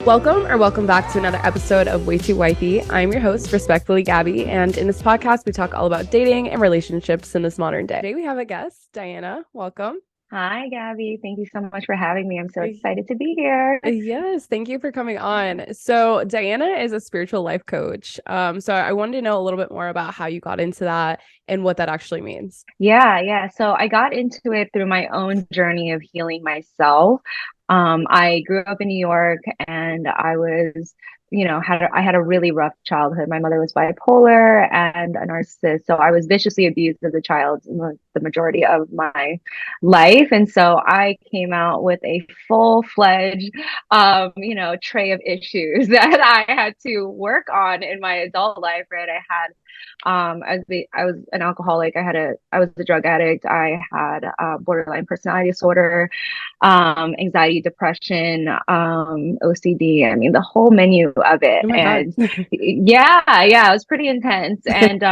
Welcome back to another episode of Way Too Wifey. I'm your host, respectfully Gabby, and in this podcast, we talk all about dating and relationships in this modern day. Today, we have a guest, Diana. Welcome. Hi, Gabby. Thank you so much for having me. I'm so excited to be here. Yes, thank you for coming on. So, Diana is a spiritual life coach. So I wanted to know a little bit more about how you got into that and what that actually means. Yeah. So I got into it through my own journey of healing myself. I grew up in New York and I was, I had a really rough childhood. My mother was bipolar and a narcissist. So I was viciously abused as a child the majority of my life. And so I came out with a full-fledged, tray of issues that I had to work on in my adult life, right? I was an alcoholic. I was a drug addict. I had borderline personality disorder, anxiety, depression, OCD. I mean, the whole menu of it. Oh my God. And yeah, it was pretty intense. And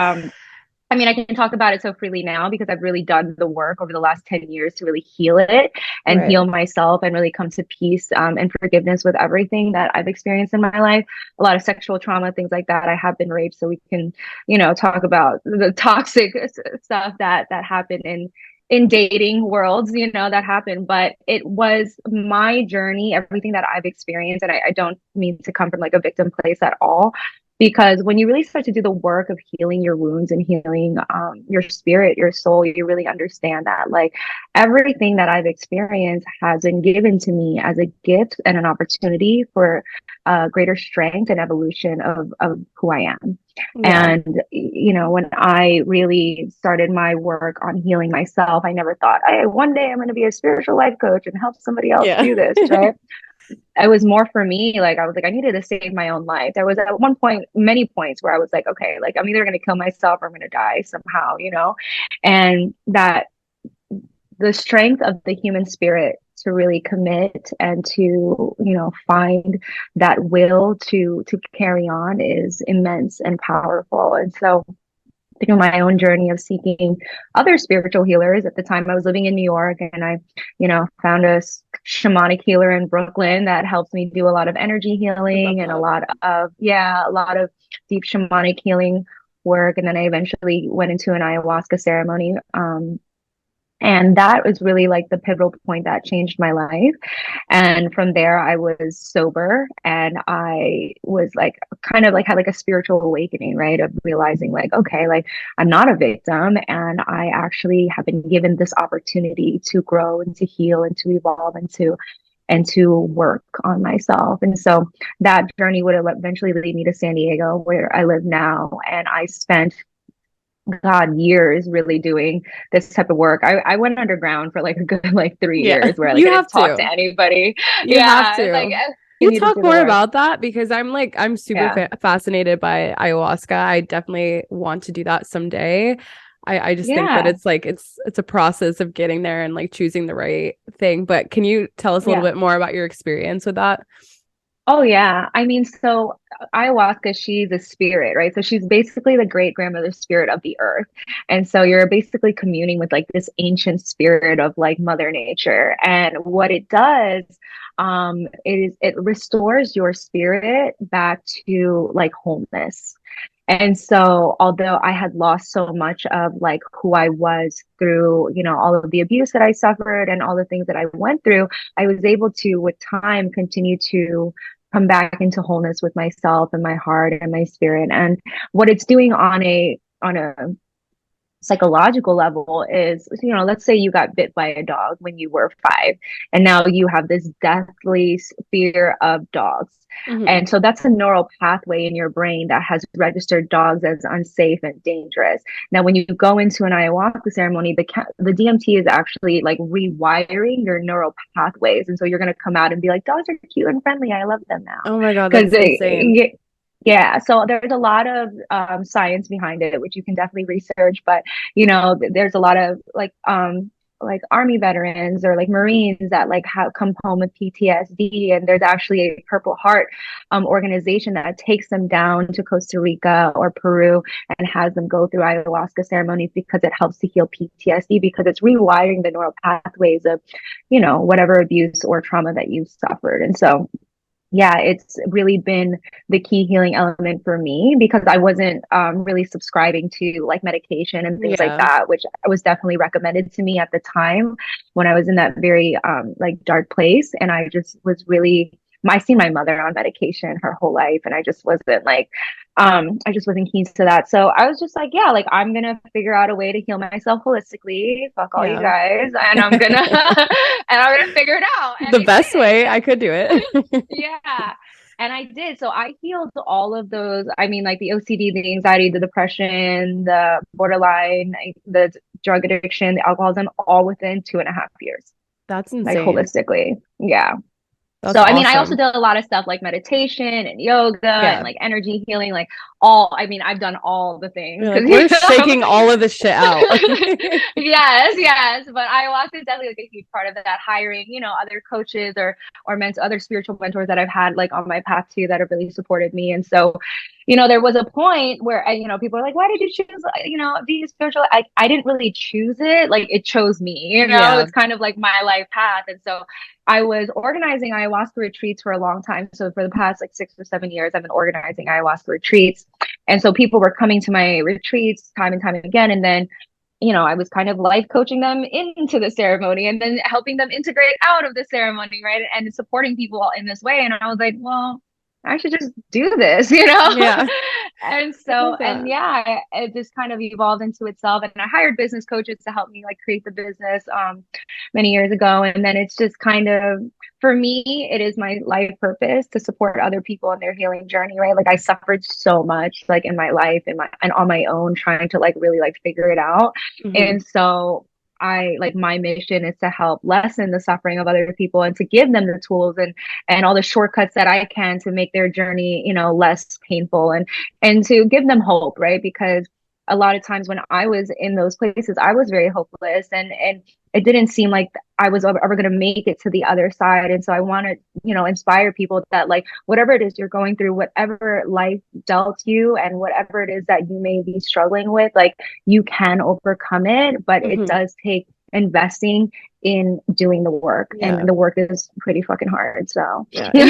I mean, I can talk about it so freely now because I've really done the work over the last 10 years to really heal it and Right. heal myself and really come to peace and forgiveness with everything that I've experienced in my life. A lot of sexual trauma, things like that. I have been raped, so we can, talk about the toxic stuff that happened in dating worlds, that happened. But it was my journey, everything that I've experienced, and I don't mean to come from like a victim place at all, because when you really start to do the work of healing your wounds and healing your spirit, your soul, you really understand that like everything that I've experienced has been given to me as a gift and an opportunity for greater strength and evolution of who I am. Yeah. And when I really started my work on healing myself, I never thought, hey, one day I'm going to be a spiritual life coach and help somebody else Yeah. do this, right? It was more for me. Like, I was like, I needed to save my own life. There was at one point, many points where I was like, okay, like I'm either going to kill myself or I'm going to die somehow. And that the strength of the human spirit to really commit and to, find that will to carry on is immense and powerful. And so through my own journey of seeking other spiritual healers. At the time, I was living in New York, and I, found a shamanic healer in Brooklyn that helps me do a lot of energy I love healing and that. a lot of deep shamanic healing work. And then I eventually went into an ayahuasca ceremony. And that was really like the pivotal point that changed my life. And from there, I was sober and I was like, kind of like had like a spiritual awakening, right? Of realizing like, okay, like I'm not a victim and I actually have been given this opportunity to grow and to heal and to evolve and to work on myself. And so that journey would eventually lead me to San Diego, where I live now. And I spent years really doing this type of work. I went underground for like a good like 3 years Yeah. where like You I have didn't talk to to. anybody. You have Yeah, like to. I You needed to talk do the more work. about that because I'm super Yeah. fascinated by ayahuasca. I definitely want to do that someday. I just think that Yeah. it's a process of getting there and like choosing the right thing. But can you tell us a little Yeah. bit more about your experience with that? Oh yeah. I mean, so ayahuasca, she's a spirit, right? So she's basically the great grandmother spirit of the earth. And so you're basically communing with like this ancient spirit of like Mother Nature. And what it does, it restores your spirit back to like wholeness. And so, although I had lost so much of like who I was through, all of the abuse that I suffered and all the things that I went through, I was able to, with time, continue to come back into wholeness with myself and my heart and my spirit. And what it's doing on a psychological level is, let's say you got bit by a dog when you were 5, and now you have this deathly fear of dogs. Hmm. And so that's a neural pathway in your brain that has registered dogs as unsafe and dangerous. Now, when you go into an ayahuasca ceremony, the DMT is actually like rewiring your neural pathways. And so you're going to come out and be like, dogs are cute and friendly. I love them now. Oh my God, Because that's insane. yeah, so there's a lot of science behind it, which you can definitely research. But there's a lot of like army veterans or like Marines that like have come home with PTSD, and there's actually a Purple Heart organization that takes them down to Costa Rica or Peru and has them go through ayahuasca ceremonies because it helps to heal PTSD, because it's rewiring the neural pathways of whatever abuse or trauma that you've suffered. And so yeah, it's really been the key healing element for me because I wasn't really subscribing to like medication and things like Yeah. that, which was definitely recommended to me at the time when I was in that very like dark place. And I just was really, I seen my mother on medication her whole life, and I just wasn't keen to that. So I was just like, yeah, like I'm gonna figure out a way to heal myself holistically. Fuck all you Yeah. guys, and I'm gonna and I'm gonna figure it out. And The I best did. way I could do it. Yeah. And I did. So I healed all of those. I mean, like the OCD, the anxiety, the depression, the borderline, the drug addiction, the alcoholism, all within 2.5 years, That's like insane. holistically. Yeah. So, That's I mean, I also awesome. did a lot of stuff like meditation and yoga and Yeah. like energy healing, like all, I mean, I've done all the things You're because, like, you we're know, shaking all of this shit out. yes, yes. But ayahuasca is definitely like a huge part of that, hiring, other coaches or other spiritual mentors that I've had like on my path too that have really supported me. And so, there was a point where, people are like, why did you choose, being spiritual? I didn't really choose it. Like it chose me, Yeah. it's kind of like my life path. And so I was organizing ayahuasca retreats for a long time. So for the past like 6 or 7 years, I've been organizing ayahuasca retreats. And so people were coming to my retreats time and time again. And then, I was kind of life coaching them into the ceremony and then helping them integrate out of the ceremony, right? And supporting people in this way. And I was like, well, I should just do this, Yeah. And I so, love and that. yeah, it just kind of evolved into itself. And I hired business coaches to help me like create the business many years ago. And then it's just kind of, for me, it is my life purpose to support other people in their healing journey, right? Like I suffered so much like in my life and on my own trying to like really like figure it out. Hmm. And so I like my mission is to help lessen the suffering of other people and to give them the tools and all the shortcuts that I can to make their journey, less painful and to give them hope, right? Because a lot of times when I was in those places, I was very hopeless and it didn't seem like I was ever going to make it to the other side. And so I want to, inspire people that like whatever it is you're going through, whatever life dealt you and whatever it is that you may be struggling with, like you can overcome it, but it Hmm. does take investing in doing the work Yeah. and the work is pretty fucking hard. So Yeah. And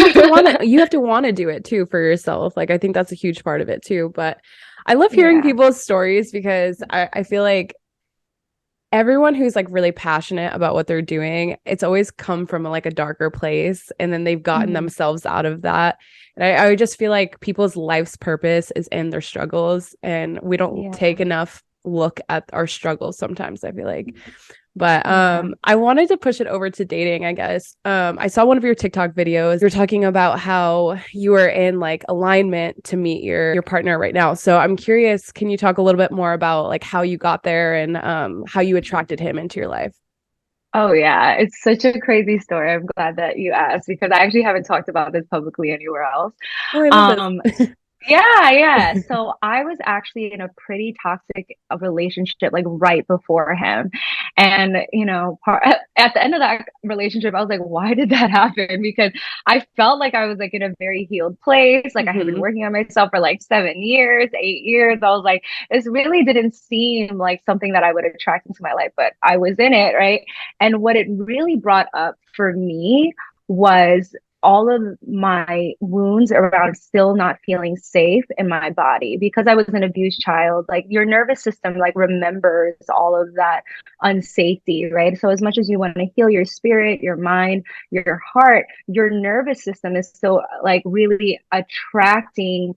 you have to want to do it too for yourself. Like I think that's a huge part of it too. But I love hearing yeah. people's stories because I feel like everyone who's like really passionate about what they're doing, it's always come from like a darker place and then they've gotten Mhm. themselves out of that. And I just feel like people's life's purpose is in their struggles and we don't Yeah. take enough look at our struggles sometimes, I feel like. But Yeah. I wanted to push it over to dating, I guess. I saw one of your TikTok videos. You're talking about how you were in like alignment to meet your partner right now. So I'm curious, can you talk a little bit more about like how you got there and how you attracted him into your life? Oh yeah, it's such a crazy story. I'm glad that you asked because I actually haven't talked about this publicly anywhere else. Oh, I love this. Um, Yeah, yeah. So I was actually in a pretty toxic relationship like right before him. And, at the end of that relationship, I was like, why did that happen? Because I felt like I was like in a very healed place. Like I had been Hmm. working on myself for like 7 years, 8 years. I was like, this really didn't seem like something that I would attract into my life, but I was in it, right? And what it really brought up for me was all of my wounds around still not feeling safe in my body because I was an abused child. Like your nervous system like remembers all of that unsafety, right? So as much as you want to heal your spirit, your mind, your heart, your nervous system is still like really attracting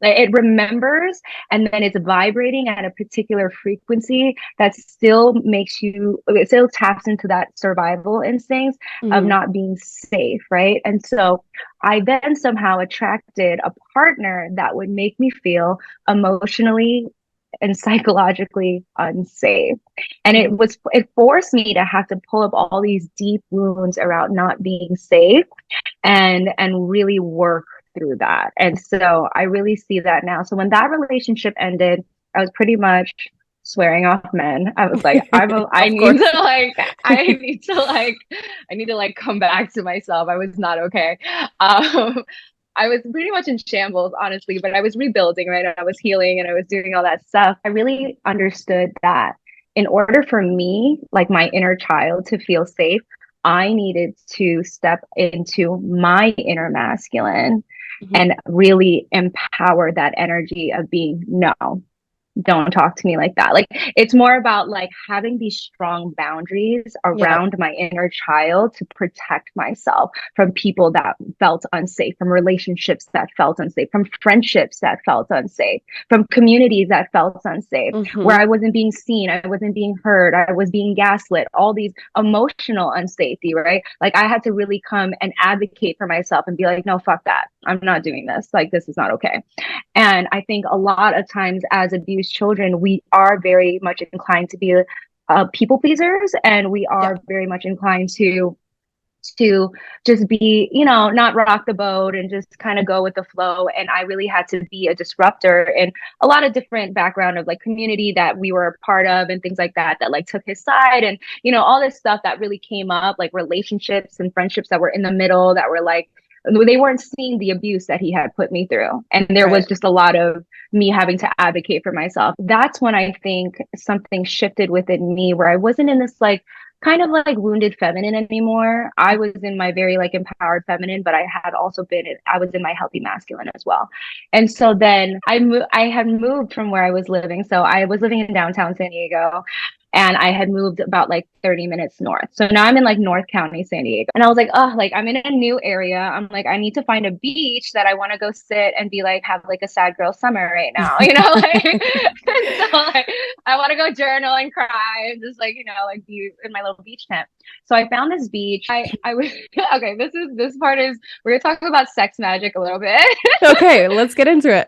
it remembers and then it's vibrating at a particular frequency that still makes you it still taps into that survival instinct of Hmm. not being safe, right? And so I then somehow attracted a partner that would make me feel emotionally and psychologically unsafe. And Hmm. it forced me to have to pull up all these deep wounds around not being safe and really work through that. And so I really see that now. So when that relationship ended, I was pretty much swearing off men. I was like, I Of need course. to like, I need to like, I need to like come back to myself. I was not okay. Um, I was pretty much in shambles, honestly, but I was rebuilding, right? I was healing and I was doing all that stuff. I really understood that in order for me, like my inner child, to feel safe, I needed to step into my inner masculine Mhm. and really empower that energy of being, no, don't talk to me like that. Like it's more about like having these strong boundaries Yeah. around my inner child to protect myself from people that felt unsafe, from relationships that felt unsafe, from friendships that felt unsafe, from communities that felt unsafe, where Hmm. I wasn't being seen, I wasn't being heard, I was being gaslit, all these emotional unsafety, right? Like I had to really come and advocate for myself and be like, no, fuck that. I'm not doing this. Like this is not okay. And I think a lot of times as abused children, we are very much inclined to be people pleasers, and we Yeah. are very much inclined to just be, you know, not rock the boat and just kind of go with the flow. And I really had to be a disruptor in a lot of different background of like community that we were a part of and things like that, that like took his side and, you know, all this stuff that really came up, like relationships and friendships that were in the middle that were like, they weren't seeing the abuse that he had put me through. And there was Right. just a lot of me having to advocate for myself. That's when I think something shifted within me where I wasn't in this like kind of like wounded feminine anymore. I was in my very like empowered feminine, but I had also I was in my healthy masculine as well. And so then I had moved from where I was living. So I was living in downtown San Diego, and I had moved about like 30 minutes north. So now I'm in like North County, San Diego. And I was like, oh, like I'm in a new area. I'm like, I need to find a beach that I want to go sit and be like, have like a sad girl summer right now, you know, like, so like, I want to go journal and cry and just like, you know, like be in my little beach tent. So I found this beach. I was, okay, this part is, we're going to talk about sex magic a little bit. Okay, let's get into it.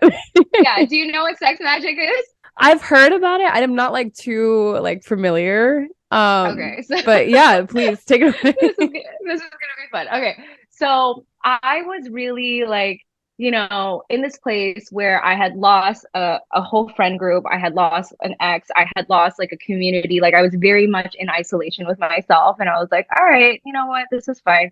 Yeah. Do you know what sex magic is? I've heard about it. I'm not like too like familiar. Okay. So But yeah, please take it away. this is gonna be fun. Okay, so I was really like, you know, in this place where I had lost a whole friend group, I had lost an ex, I had lost like a community. Like I was very much in isolation with myself, and I was like, all right, you know what, this is fine.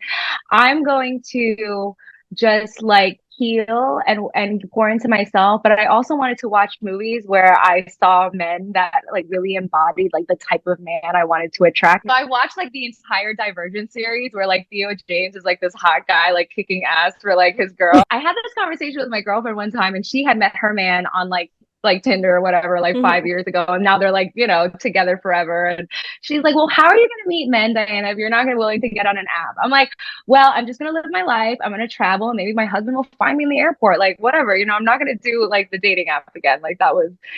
I'm going to just like heal and pour into myself, but I also wanted to watch movies where I saw men that like really embodied like the type of man I wanted to attract. So I watched like the entire Divergent series where like Theo James is like this hot guy like kicking ass for like his girl. I had this conversation with my girlfriend one time, and she had met her man on like Tinder or whatever, like Mhm. 5 years ago. And now they're like, you know, together forever. And she's like, well, how are you going to meet men, Diana, if you're not gonna willing to get on an app? I'm like, well, I'm just going to live my life. I'm going to travel. And maybe my husband will find me in the airport. Like, whatever, you know, I'm not going to do like the dating app again. Like,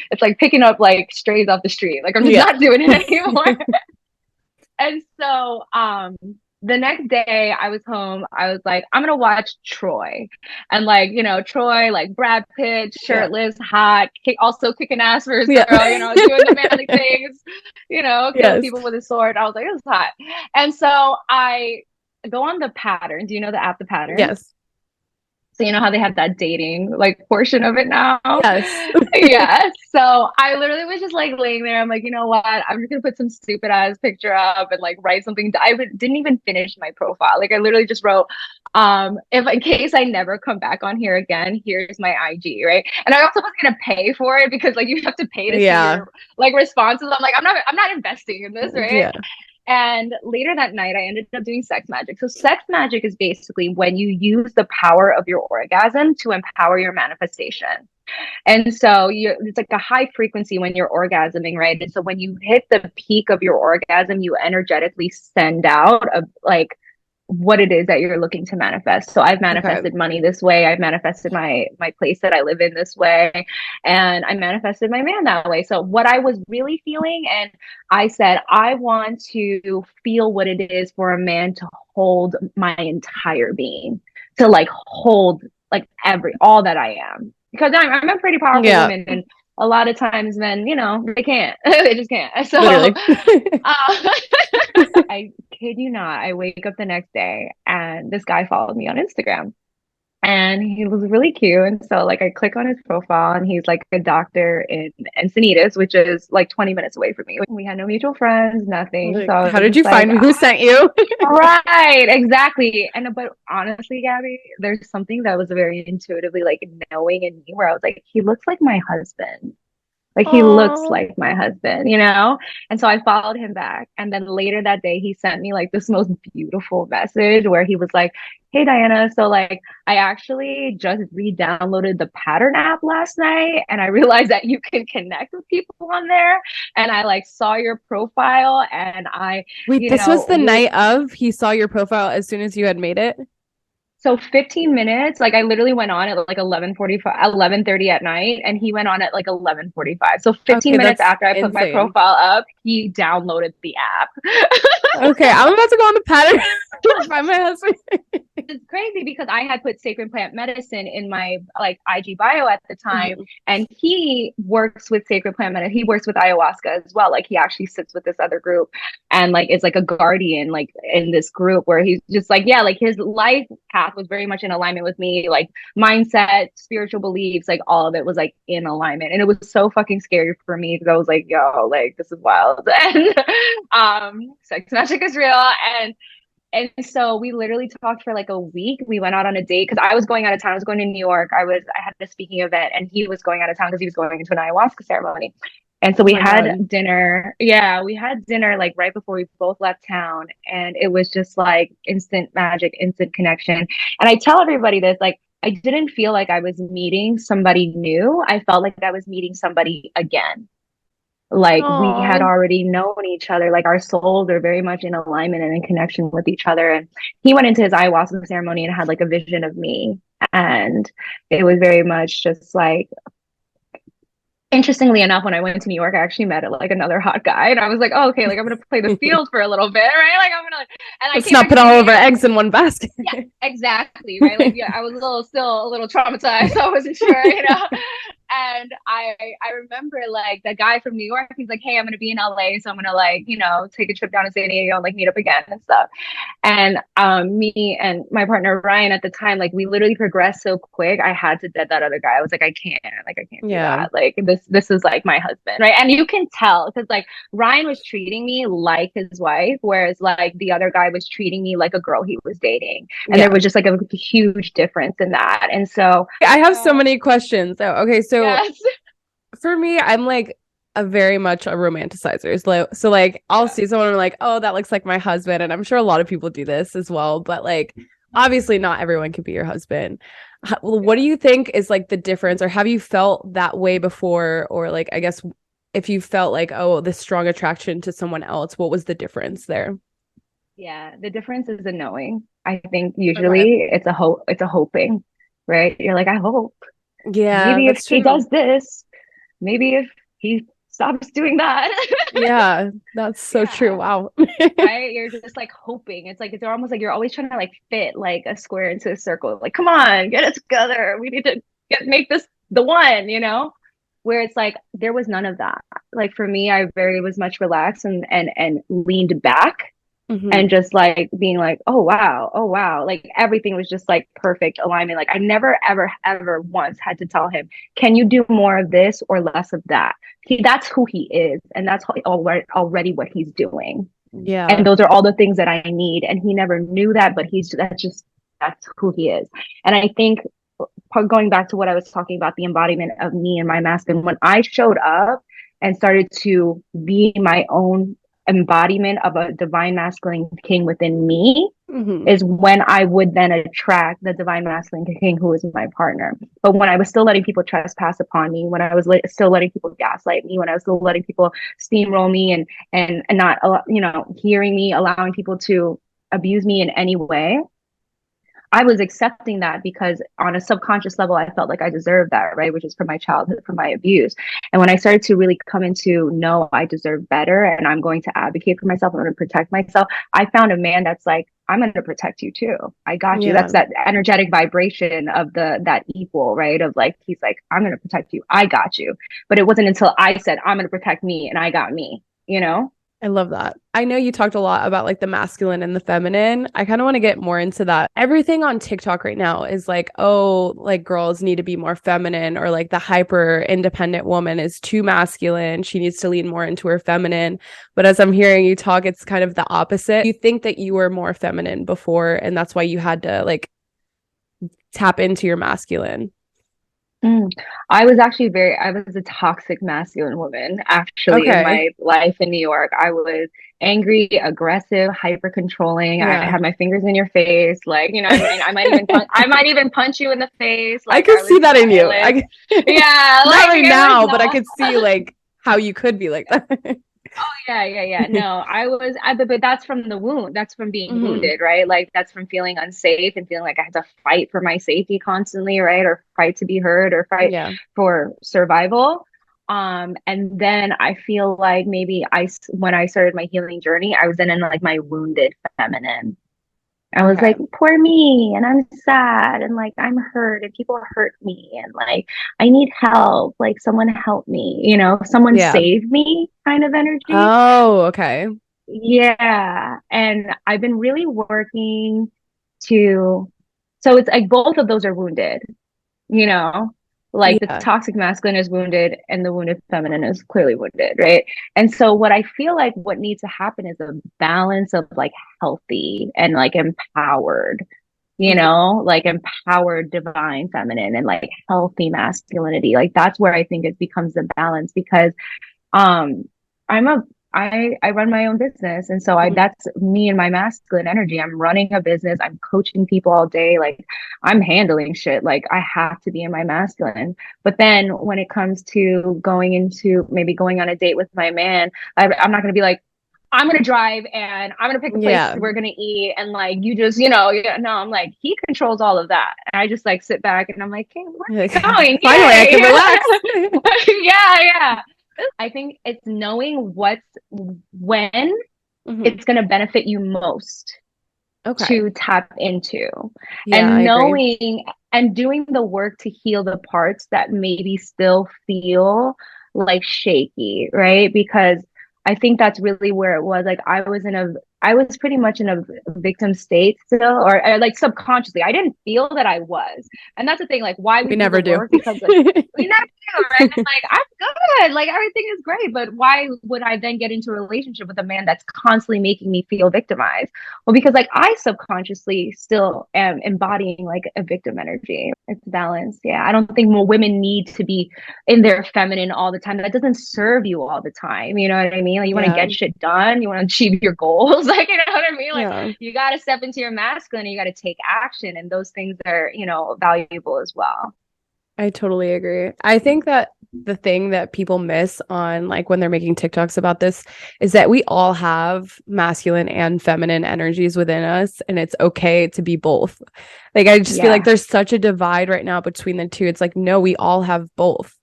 it's like picking up like strays off the street. Like, I'm just Yeah. not doing it anymore. And so, the next day I was home, I was like, I'm gonna watch Troy. And like, you know, Troy, like Brad Pitt, Yeah. shirtless, hot, also kicking ass for his Yeah. girl, you know, doing the manly things, you know, killing Yes. people with a sword. I was like, it was hot. And so I go on the pattern. Do you know the app, the pattern? Yes. So you know how they have that dating like portion of it now? Yes. Yeah. So I literally was just like laying there. I'm like, you know what? I'm just gonna put some stupid ass picture up and like write something. Didn't even finish my profile. Like I literally just wrote, if in case I never come back on here again, here's my IG, right? And I also was gonna pay for it because like you have to pay to see Yeah. your like responses. I'm like, I'm not investing in this, right? Yeah. And later that night, I ended up doing sex magic. So, sex magic is basically when you use the power of your orgasm to empower your manifestation. And so, it's like a high frequency when you're orgasming, right? And so, when you hit the peak of your orgasm, you energetically send out a like what it is that you're looking to manifest. So I've Okay. manifested money this way. I've manifested my place that I live in this way, and I manifested my man that way. So what I was really feeling, and I said I want to feel what it is for a man to hold my entire being, to like hold like all that I am, because I'm a pretty powerful Yeah. woman, and a lot of times men, you know, they can't, they just can't. So Literally. I kid you not, I wake up the next day and this guy followed me on Instagram. And he was really cute. And so like I click on his profile, and he's like a doctor in Encinitas, which is like 20 minutes away from me. We had no mutual friends, nothing. So Like, I how was did just you like, find me? Who sent you? right, exactly. And but honestly, Gabby, there's something that was very intuitively like knowing in me where I was like, he looks like my husband. Like he looks Oh, like my husband, you know? And so I followed him back. And then later that day, he sent me like this most beautiful message where he was like, hey, Diana. So like, I actually just re-downloaded the Pattern app last night and I realized that you can connect with people on there. And I like saw your profile and I, wait, you this was know, the we night of he saw your profile as soon as you had made it? so 15 minutes, like I literally went on at like 11:45, 11:30 at night, and he went on at like 11:45. So 15 Okay, minutes that's after I put my insane. profile up, he downloaded the app. Okay, I'm about to go on the pattern to find my husband. It's crazy because I had put sacred plant medicine in my like IG bio at the time, Mhm. and he works with sacred plant medicine. He works with ayahuasca as well. Like he actually sits with this other group and like is like a guardian like in this group where he's just like yeah, like his life path was very much in alignment with me, like mindset, spiritual beliefs, like all of it was like in alignment, and it was so fucking scary for me because I was like, yo, like this is wild, and sex magic is real, and so we literally talked for like a week. We went out on a date because I was going out of town. I was going to New York. I had a speaking event and he was going out of town because he was going into an ayahuasca ceremony. And so Oh we my had God. dinner. Yeah, we had dinner like right before we both left town. And it was just like instant magic, instant connection. And I tell everybody this, like, I didn't feel like I was meeting somebody new. I felt like I was meeting somebody again, like we had Oh, already known each other, like our souls are very much in alignment and in connection with each other. And he went into his ayahuasca ceremony and had like a vision of me, and it was very much just like, interestingly enough, when I went to New York, I actually met like another hot guy, and I was like, oh, okay, like I'm gonna play the field for a little bit, right? Like I'm gonna, and I let's came not back to put the Bay all of our Area. eggs in one basket. Yeah, exactly, right? Like, yeah, I was still a little traumatized, so I wasn't sure, you know. And I remember like the guy from New York, he's like, hey, I'm gonna be in LA, so I'm gonna like, take a trip down to San Diego and like meet up again and stuff. And me and my partner Ryan at the time, like we literally progressed so quick. I had to dead that other guy. I was like, I can't do Yeah. that. Like this is like my husband, right? And you can tell because like Ryan was treating me like his wife, whereas like the other guy was treating me like a girl he was dating. And there Yeah. was just like a huge difference in that. And so, I have so yeah, many questions. So, okay, so yes, for me, I'm like a very much a romanticizer. So like I'll yeah, see someone and I'm like, oh, that looks like my husband. And I'm sure a lot of people do this as well, but like obviously not everyone can be your husband. What do yeah. you think is like the difference, or have you felt that way before? Or like I guess if you felt like, oh, this strong attraction to someone else, what was the difference there? Yeah, the difference is the knowing. I think Okay. usually it's a hoping, right? You're like, I hope Yeah, maybe if that's he true. does this, maybe if he stops doing that. Yeah, that's so true. Yeah, Wow. right? You're just like hoping. It's like it's almost like you're always trying to like fit like a square into a circle. Like, come on, get it together. We need to make this the one, you know? Where it's like there was none of that. Like for me, I very was much relaxed and leaned back Hmm. and just like being like, oh wow, like everything was just like perfect alignment. Like I never ever once had to tell him, can you do more of this or less of that? That's who he is, and that's already what he's doing, and Yeah. those are all the things that I need, and he never knew that, but that's who he is. And I think going back to what I was talking about, the embodiment of me and my masculine, when I showed up and started to be my own embodiment of a divine masculine king within me, Hmm. is when I would then attract the divine masculine king who is my partner. But when I was still letting people trespass upon me, when I was still letting people gaslight me, when I was still letting people steamroll me and not hearing me, allowing people to abuse me in any way, I was accepting that because on a subconscious level, I felt like I deserved that, right? Which is from my childhood, from my abuse. And when I started to really come into, no, I deserve better and I'm going to advocate for myself, I'm going to protect myself, I found a man that's like, I'm going to protect you too. I got you. Yeah. That's that energetic vibration of that equal, right? Of like, he's like, I'm going to protect you. I got you. But it wasn't until I said, I'm going to protect me and I got me, you know? I love that. I know you talked a lot about like the masculine and the feminine. I kind of want to get more into that. Everything on TikTok right now is like, oh, like girls need to be more feminine, or like the hyper independent woman is too masculine. She needs to lean more into her feminine. But as I'm hearing you talk, it's kind of the opposite. You think that you were more feminine before, and that's why you had to like tap into your masculine. Mm. I was a toxic masculine woman actually in Okay. my life in New York. I was angry, aggressive, hyper controlling. I Yeah. had my fingers in your face, like, you know what I mean? I might even punch you in the face. I Like could I see was that in you. violent. Yeah, Not like right it was now, but I not. could see like how you could be like that. Yeah. No, but that's from the wound. That's from being Hmm. wounded, right? Like that's from feeling unsafe and feeling like I had to fight for my safety constantly, right? Or fight to be heard or fight Yeah. for survival. And then I feel like when I started my healing journey, I was then in like my wounded feminine. I was Okay. like, poor me, and I'm sad, and like I'm hurt, and people hurt me, and like I need help, like someone help me, someone Yeah. save me kind of energy. Oh, okay. Yeah. And I've been really working to, so it's like both of those are wounded, you know, like the Yeah. toxic masculine is wounded and the wounded feminine is clearly wounded, right? And so what I feel like what needs to happen is a balance of like healthy and like empowered, Hmm. like empowered divine feminine and like healthy masculinity. Like that's where I think it becomes a balance because um I'm a I run my own business, and so I Hmm. that's me and my masculine energy. I'm running a business, I'm coaching people all day, like I'm handling shit, like I have to be in my masculine. But then when it comes to going into maybe going on a date with my man, I'm not going to be like, I'm going to drive and I'm going to pick a place Yeah. we're going to eat, and like you just yeah, no, I'm like he controls all of that, and I just like sit back and I'm like, hey, where Like, are we going? finally, I can Yay. relax. Yeah. I think it's knowing when Hmm. it's going to benefit you most Okay. to tap into, Yeah, I and agree. knowing and doing the work to heal the parts that maybe still feel like shaky, right? Because I think that's really where it was. Like I was pretty much in a victim state still, or like subconsciously. I didn't feel that I was. And that's the thing, like why We we do the never do. work, because like we never do, right? And like I'm good, like everything is great, but why would I then get into a relationship with a man that's constantly making me feel victimized? Well, because like I subconsciously still am embodying like a victim energy. It's balanced. Yeah. I don't think more women need to be in their feminine all the time. That doesn't serve you all the time. You know what I mean? Like you want to Yeah. get shit done, you want to achieve your goals. Like, you know what I mean? Like Yeah. you got to step into your masculine and you got to take action. And those things are, valuable as well. I totally agree. I think that the thing that people miss on like when they're making TikToks about this is that we all have masculine and feminine energies within us, and it's okay to be both. Like I just feel like Yeah. there's such a divide right now between the two. It's like, no, we all have both.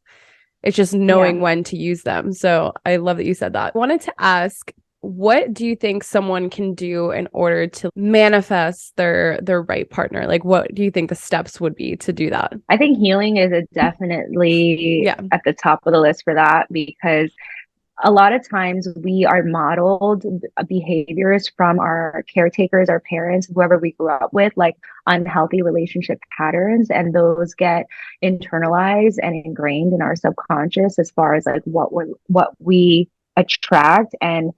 It's just Yeah. knowing when to use them. So I love that you said that. I wanted to ask, what do you think someone can do in order to manifest their right partner? Like what do you think the steps would be to do that? I think healing is a definitely Yeah. at the top of the list for that, because a lot of times we are modeled behaviors from our caretakers, our parents, whoever we grew up with, like unhealthy relationship patterns, and those get internalized and ingrained in our subconscious as far as like what we attract. And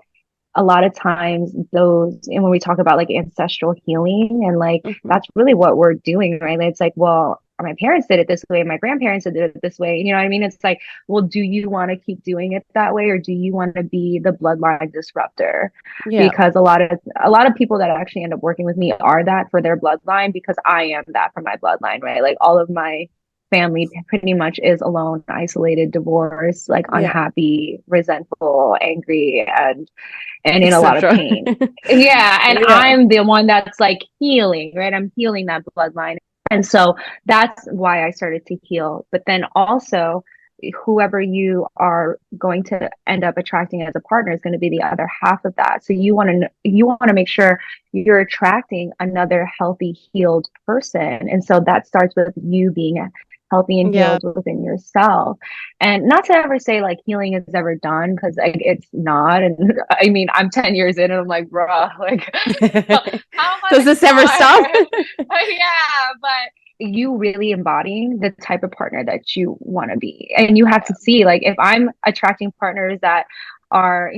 a lot of times those, and when we talk about like ancestral healing, and like Hmm. that's really what we're doing, right? It's like, well, my parents did it this way, my grandparents did it this way, you know what I mean? It's like, well, do you want to keep doing it that way, or do you want to be the bloodline disruptor? Yeah. Because a lot of people that actually end up working with me are that for their bloodline, because I am that for my bloodline, right? Like all of my family pretty much is alone, isolated, divorced, like Yeah. unhappy, resentful, angry, and in a lot of Etc. pain. Yeah. And Yeah. I'm the one that's like healing, right? I'm healing that bloodline. And so that's why I started to heal. But then also, whoever you are going to end up attracting as a partner is going to be the other half of that. So you want to make sure you're attracting another healthy, healed person. And so that starts with you being healthy and Yeah. healed within yourself. And not to ever say like healing is ever done, because like it's not. And I mean, I'm 10 years in and I'm like, bruh, like how Does much this ever stop? more? Yeah, but you really embodying the type of partner that you want to be. And you have to see, like, if I'm attracting partners that are,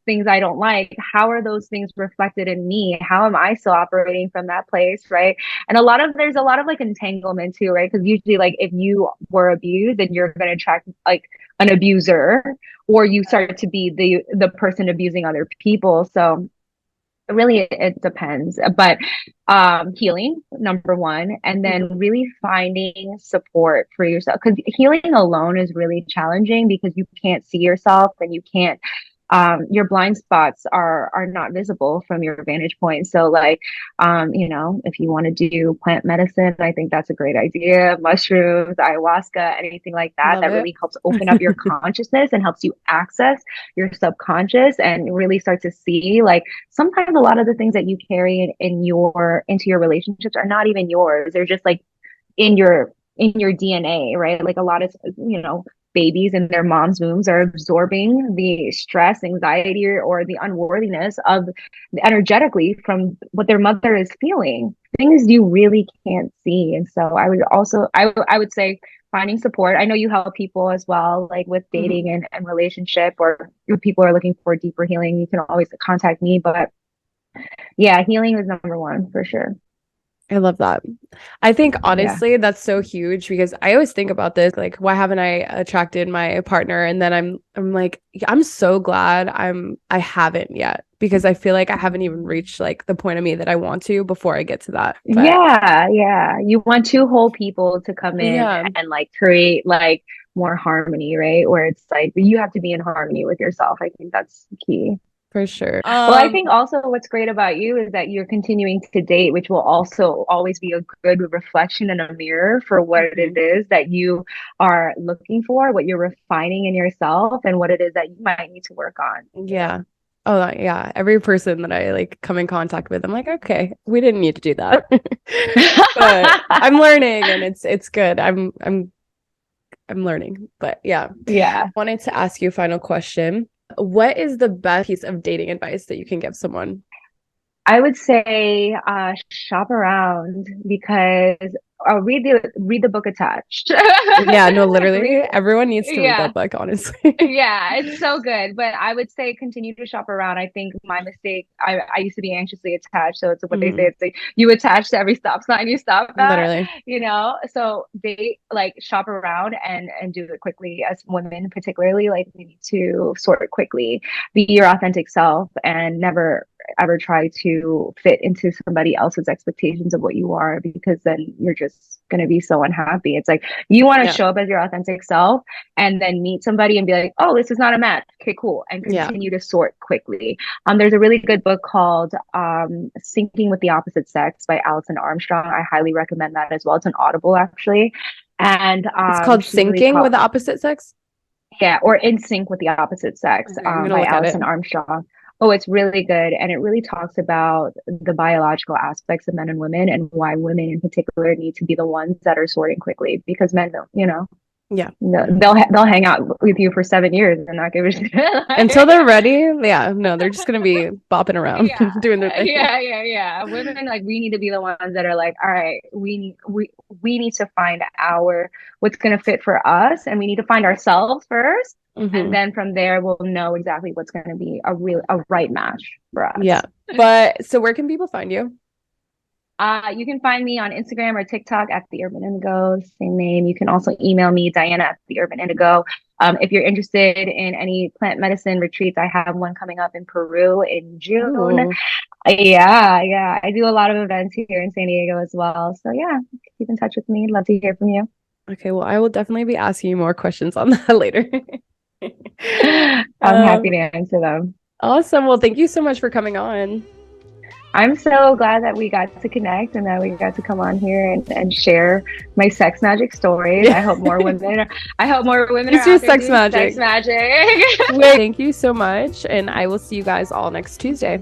things I don't like, how are those things reflected in me? How am I still operating from that place, right? And there's a lot of like entanglement too, right? Because usually, like, if you were abused, then you're going to attract like an abuser, or you start to be the person abusing other people. So really it depends, but healing, number one, and Mhm. then really finding support for yourself, because healing alone is really challenging because you can't see yourself, and you can't your blind spots are not visible from your vantage point. So like, if you want to do plant medicine, I think that's a great idea. Mushrooms, ayahuasca, anything like that, Love that it. really helps open up your consciousness and helps you access your subconscious and really start to see, like, sometimes a lot of the things that you carry into your relationships are not even yours. They're just like in your DNA, right? Like a lot of, babies in their mom's wombs are absorbing the stress, anxiety, or the unworthiness of energetically from what their mother is feeling. Things you really can't see. And so I would say finding support. I know you help people as well, like with Mhm. dating and relationship, or if people are looking for deeper healing, you can always contact me. But yeah, healing is number one for sure. I love that. I think Yeah. honestly that's so huge because I always think about this, like, why haven't I attracted my partner? And then I'm like, I'm so glad I haven't yet, because I feel like I haven't even reached like the point of me that I want to before I get to that. But Yeah, yeah. You want two whole people to come in yeah, and like create like more harmony, right? Where it's like you have to be in harmony with yourself. I think that's key. for sure. Well, I think also what's great about you is that you're continuing to date, which will also always be a good reflection and a mirror for what it Mhm. is that you are looking for, what you're refining in yourself, and what it is that you might need to work on. Yeah. Oh, yeah. Every person that I like come in contact with, I'm like, okay, we didn't need to do that. But I'm learning and it's good. I'm learning. But yeah. Yeah. Wanted to ask you a final question. What is the best piece of dating advice that you can give someone? I would say shop around, because read the book attached. Yeah, no, read literally, everyone needs to read yeah, that book, honestly. yeah, it's so good. But I would say continue to shop around. I think my mistake, I used to be anxiously attached. So it's what they say. Mhm. It's like you attach to every stop sign you stop at, Literally. So they like shop around and do it quickly. As women, particularly, like we need to sort it quickly. Be your authentic self and never ever try to fit into somebody else's expectations of what you are, because then you're just going to be so unhappy. It's like you want to Yeah. show up as your authentic self and then meet somebody and be like, oh, this is not a match. Okay, cool. And Yeah. continue to sort quickly. There's a really good book called Syncing with the Opposite Sex by Alison Armstrong. I highly recommend that as well. It's an Audible, actually. And It's called she really Sinking with taught, the Opposite Sex. yeah, or In Sync with the Opposite Sex, Okay, I'm gonna by look at it. Alison Armstrong. Oh, it's really good. And it really talks about the biological aspects of men and women, and why women in particular need to be the ones that are sorting quickly, because men don't, Yeah. they'll hang out with you for 7 years and not give a shit. Until they're ready, yeah, no, they're just gonna be bopping around Yeah, doing their thing. yeah. Women, like, we need to be the ones that are like, all right, we need to find our what's gonna fit for us, and we need to find ourselves first, and Hmm. then from there we'll know exactly what's gonna be a right match for Yeah. us. But so where can people find you? You can find me on Instagram or TikTok at the Urban Indigo, same name. You can also email me, Diana at the Urban Indigo. If you're interested in any plant medicine retreats, I have one coming up in Peru in June. Ooh. Yeah, yeah. I do a lot of events here in San Diego as well. So yeah, keep in touch with me. Love to hear from you. Okay, well, I will definitely be asking you more questions on that later. I'm happy Um, to answer them. awesome. Well, thank you so much for coming on. I'm so glad that we got to connect and that we got to come on here and share my sex magic stories. Yeah. I hope more women are Use your out there sex doing sex magic. magic. Wait, thank you so much. And I will see you guys all next Tuesday.